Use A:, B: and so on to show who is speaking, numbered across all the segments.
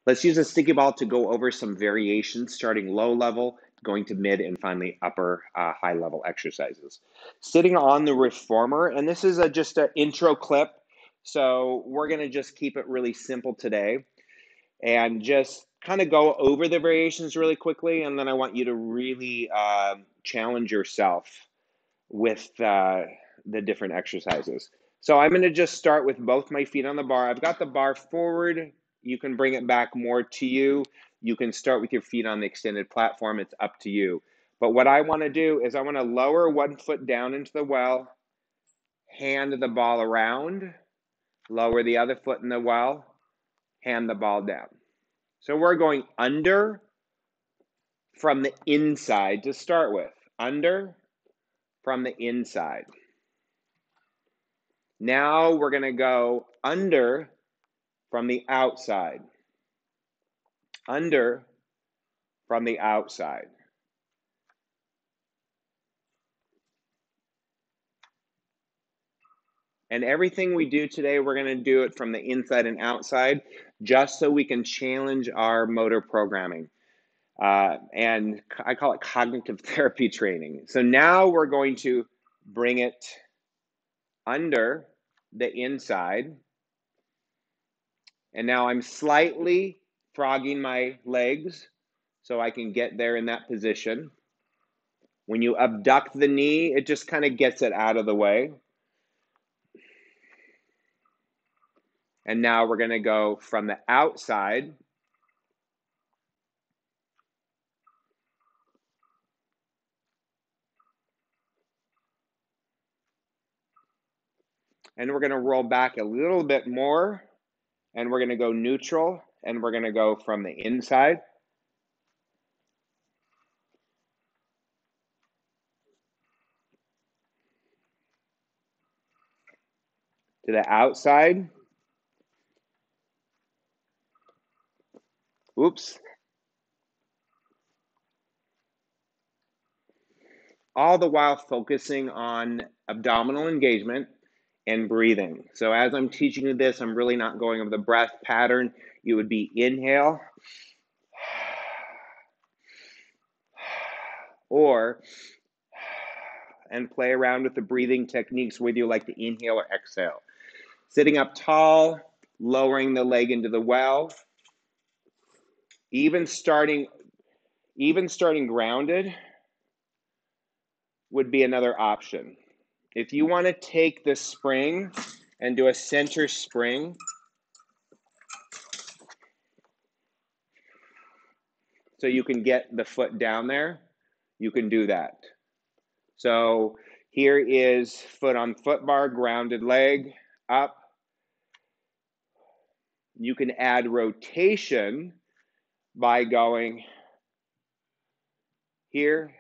A: Let's use a sticky ball to go over some variations, starting low level, going to mid, and finally upper high level exercises. Sitting on the reformer, and this is just an intro clip, so we're going to just keep it really simple today and just kind of go over the variations really quickly, and then I want you to really challenge yourself with the different exercises. So I'm going to just start with both my feet on the bar. I've got the bar forward. You can bring it back more to you. You can start with your feet on the extended platform. It's up to you. But what I want to do is I want to lower one foot down into the well, hand the ball around, lower the other foot in the well, hand the ball down. So we're going under from the inside to start with. Under from the inside. Now we're going to go under from the outside. Under from the outside. And everything we do today, we're going to do it from the inside and outside, just so we can challenge our motor programming. And I call it cognitive therapy training. So now we're going to bring it under the inside. And now I'm slightly frogging my legs so I can get there in that position. When you abduct the knee, it just kind of gets it out of the way. And now we're going to go from the outside and we're going to roll back a little bit more, and we're going to go neutral, and we're going to go from the inside to the outside. Oops. All the while focusing on abdominal engagement and breathing. So as I'm teaching you this, I'm really not going over the breath pattern. It would be inhale, or, and play around with the breathing techniques with you, like the inhale or exhale. Sitting up tall, lowering the leg into the well, even starting grounded would be another option. If you want to take the spring and do a center spring, so you can get the foot down there, you can do that. So here is foot on foot bar, grounded leg, up. You can add rotation by going here.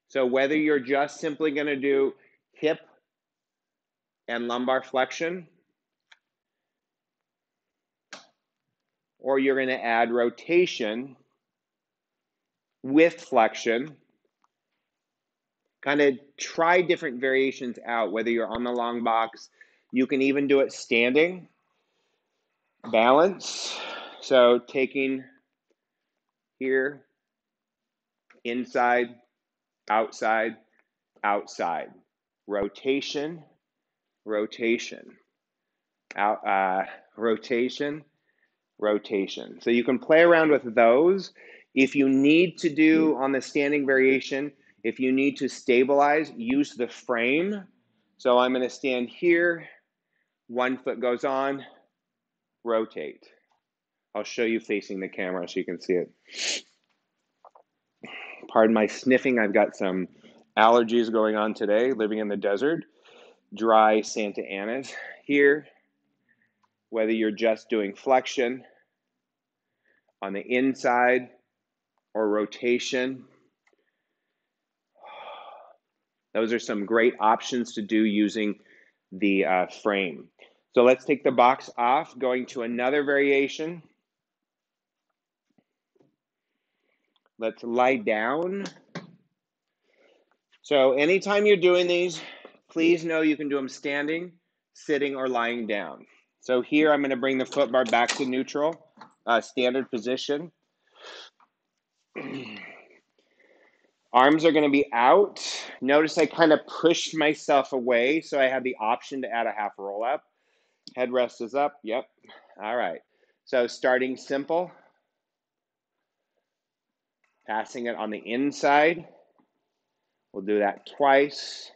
A: So whether you're just simply going to do hip and lumbar flexion, or you're going to add rotation with flexion, kind of try different variations out, whether you're on the long box. You can even do it standing, balance. So taking here, inside, outside, outside, rotation, rotation, out, rotation, rotation. So you can play around with those. If you need to do on the standing variation, if you need to stabilize, use the frame. So I'm going to stand here, one foot goes on, rotate. I'll show you facing the camera so you can see it. Pardon my sniffing, I've got some allergies going on today, living in the desert. Dry Santa Ana's here. Whether you're just doing flexion on the inside or rotation, those are some great options to do using the frame. So let's take the box off, going to another variation. Let's lie down. So anytime you're doing these, please know you can do them standing, sitting, or lying down. So here I'm going to bring the foot bar back to neutral, standard position. Arms are going to be out. Notice I kind of pushed myself away, so I have the option to add a half roll up. Headrest is up. Yep. All right. So starting simple. Passing it on the inside. We'll do that twice.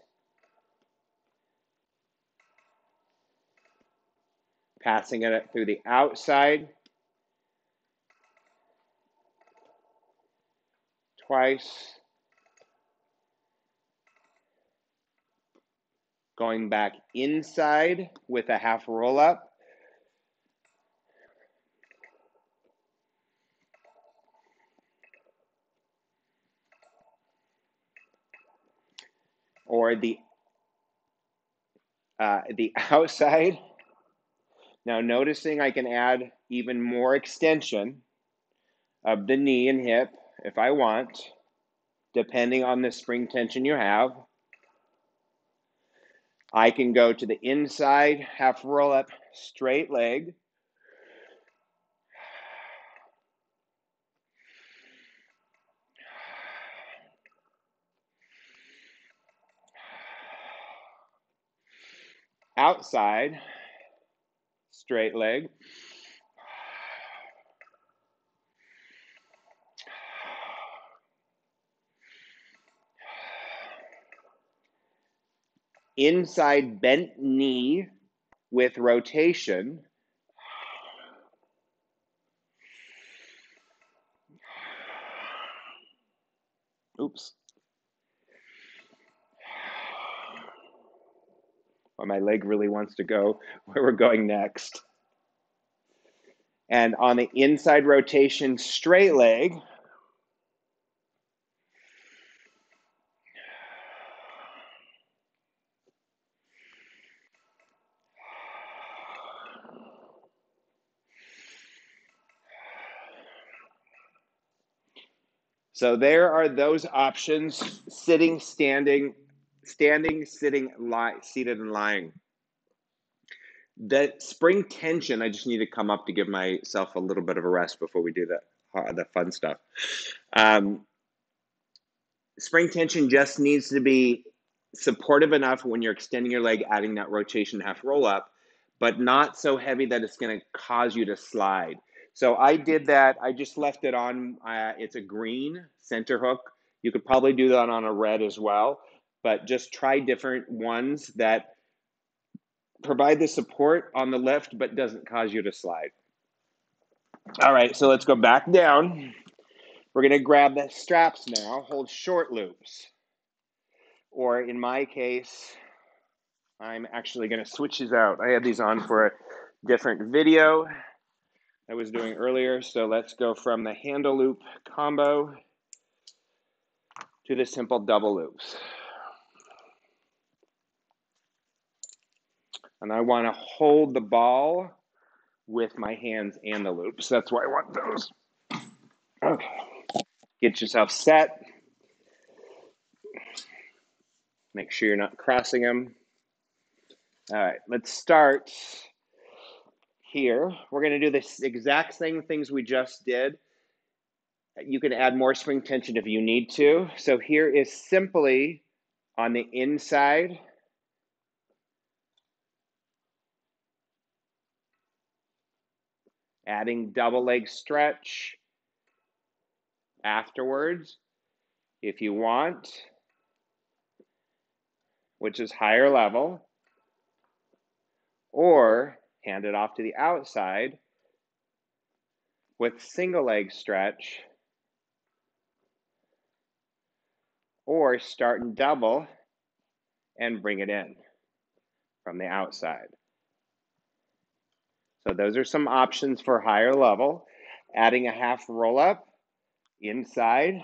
A: Passing it through the outside. Twice. Going back inside with a half roll up. Or the outside. Now noticing I can add even more extension of the knee and hip if I want, depending on the spring tension you have. I can go to the inside, half roll up, straight leg. Outside, straight leg. Inside bent knee with rotation. Oops. Well, my leg really wants to go where we're going next. And on the inside rotation, straight leg. So there are those options: sitting, standing, sitting, seated, and lying. That spring tension, I just need to come up to give myself a little bit of a rest before we do the fun stuff. Spring tension just needs to be supportive enough when you're extending your leg, adding that rotation half roll up, but not so heavy that it's going to cause you to slide. So I did that. I just left it on. It's a green center hook. You could probably do that on a red as well, but just try different ones that provide the support on the lift but doesn't cause you to slide. All right, so let's go back down. We're going to grab the straps now, hold short loops. Or in my case, I'm actually going to switch these out. I had these on for a different video I was doing earlier. So let's go from the handle loop combo to the simple double loops. And I want to hold the ball with my hands and the loops. That's why I want those. Okay. Get yourself set. Make sure you're not crossing them. All right, let's start here. We're going to do the exact same things we just did. You can add more spring tension if you need to. So here is simply on the inside. Adding double leg stretch afterwards if you want, which is higher level, or hand it off to the outside with single leg stretch, or start and double and bring it in from the outside. So those are some options for higher level. Adding a half roll up inside.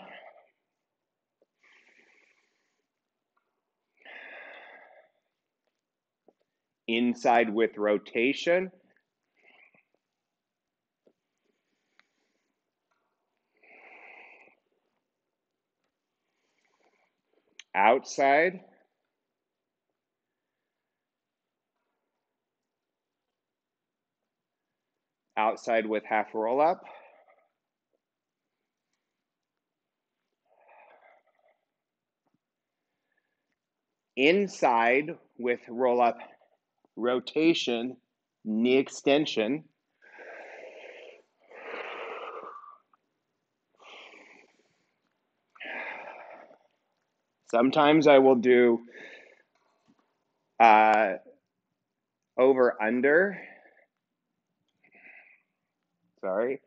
A: Inside with rotation. Outside. outside with half roll up, inside with roll up rotation, knee extension, sometimes I will do over under. Sorry,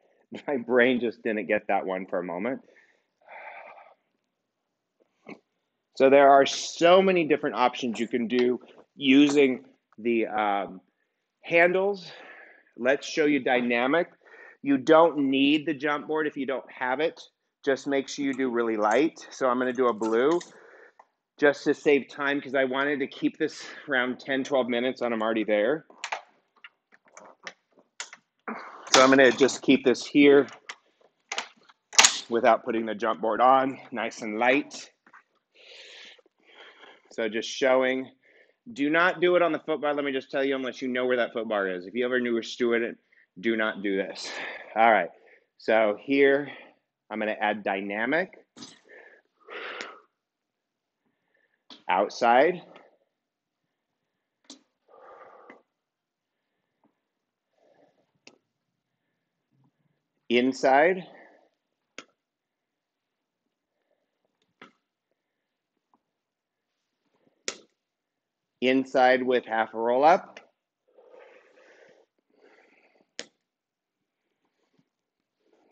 A: my brain just didn't get that one for a moment. So there are so many different options you can do using the handles. Let's show you dynamic. You don't need the jump board if you don't have it. Just make sure you do really light. So I'm going to do a blue just to save time because I wanted to keep this around 10, 12 minutes and I'm already there. So I'm going to just keep this here without putting the jump board on, nice and light. So just showing. Do not do it on the foot bar, let me just tell you, unless you know where that foot bar is. If you ever knew a student, do not do this. All right, so here I'm going to add dynamic, outside, inside, inside with half a roll up,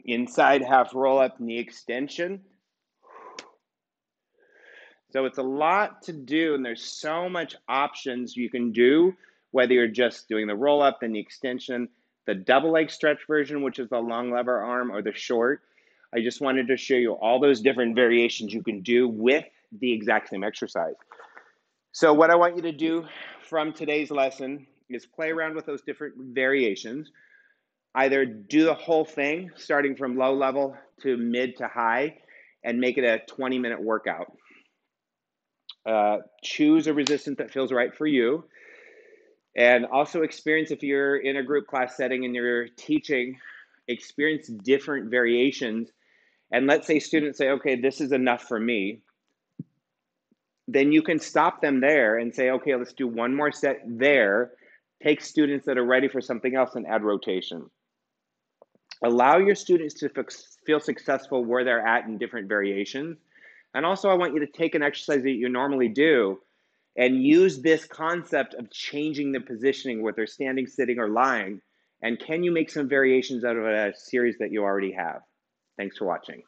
A: inside half roll up, knee extension. So it's a lot to do, and there's so much options you can do, whether you're just doing the roll up, then the extension, the double leg stretch version, which is the long lever arm, or the short. I just wanted to show you all those different variations you can do with the exact same exercise. So what I want you to do from today's lesson is play around with those different variations. Either do the whole thing, starting from low level to mid to high, and make it a 20-minute workout. Choose a resistance that feels right for you. And also experience, if you're in a group class setting and you're teaching, experience different variations. And let's say students say, okay, this is enough for me. Then you can stop them there and say, okay, let's do one more set there. Take students that are ready for something else and add rotation. Allow your students to feel successful where they're at in different variations. And also I want you to take an exercise that you normally do and use this concept of changing the positioning, whether they're standing, sitting, or lying. And can you make some variations out of a series that you already have? Thanks for watching.